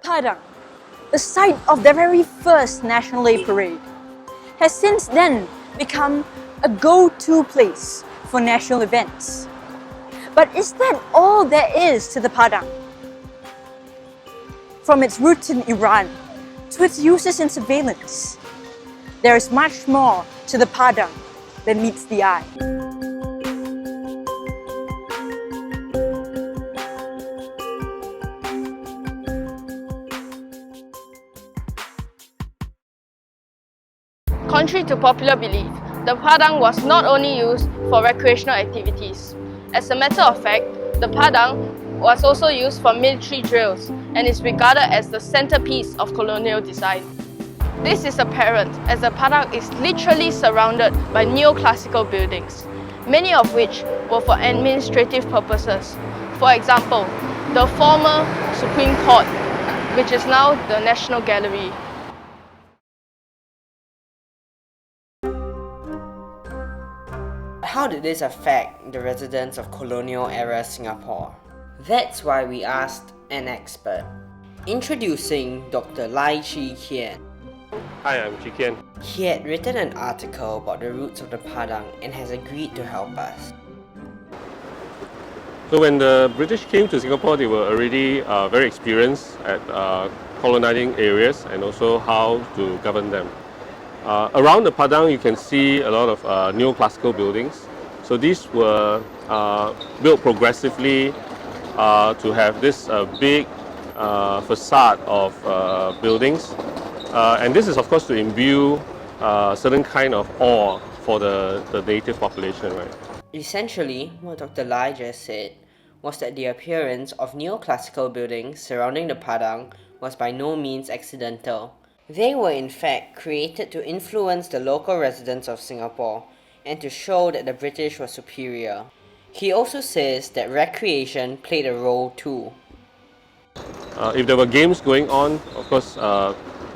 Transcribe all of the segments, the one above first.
Padang, the site of their very first National Day Parade, has since then become a go-to place for national events. But is that all there is to the Padang? From its roots in Iran to its uses in surveillance, there is much more to the Padang than meets the eye. Contrary to popular belief, the Padang was not only used for recreational activities. As a matter of fact, the Padang was also used for military drills and is regarded as the centerpiece of colonial design. This is apparent as the Padang is literally surrounded by neoclassical buildings, many of which were for administrative purposes. For example, the former Supreme Court, which is now the National Gallery. How did this affect the residents of colonial-era Singapore? That's why we asked an expert. Introducing Dr. Lai Chi Kian. Hi, I'm Chi Kian. He had written an article about the roots of the Padang and has agreed to help us. So when the British came to Singapore, they were already very experienced at colonizing areas and also how to govern them. Around the Padang, you can see a lot of neoclassical buildings. So these were built progressively to have this big facade of buildings. And this is, of course, to imbue a certain kind of awe for the native population, right? Essentially, what Dr. Lai just said was that the appearance of neoclassical buildings surrounding the Padang was by no means accidental. They were in fact created to influence the local residents of Singapore and to show that the British were superior. He also says that recreation played a role too. If there were games going on, of course,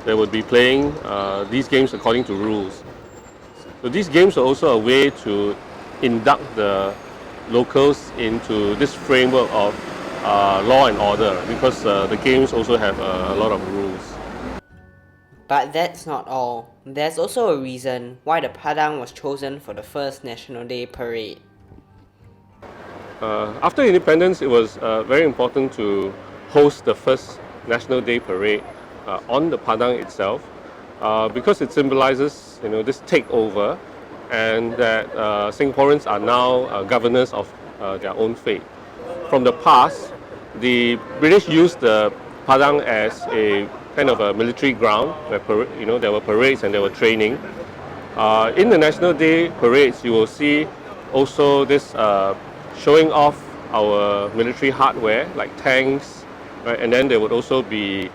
they would be playing these games according to rules. So these games are also a way to induct the locals into this framework of law and order, because the games also have a lot of rules. But that's not all. There's also a reason why the Padang was chosen for the first National Day Parade. After independence, it was very important to host the first National Day Parade on the Padang itself, because it symbolizes, this takeover, and that Singaporeans are now governors of their own fate. From the past, the British used the Padang as a kind of a military ground where there were parades and there were training. In the National Day parades, you will see also this showing off our military hardware like tanks, right? And then there would also be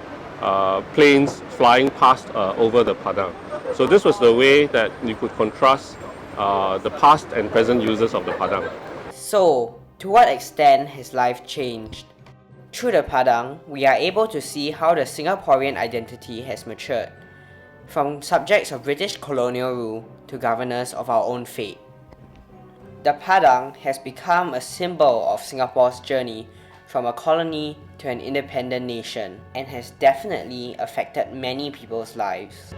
planes flying past over the Padang. So this was the way that you could contrast the past and present uses of the Padang. So, to what extent has life changed? Through the Padang, we are able to see how the Singaporean identity has matured, from subjects of British colonial rule to governors of our own fate. The Padang has become a symbol of Singapore's journey from a colony to an independent nation and has definitely affected many people's lives.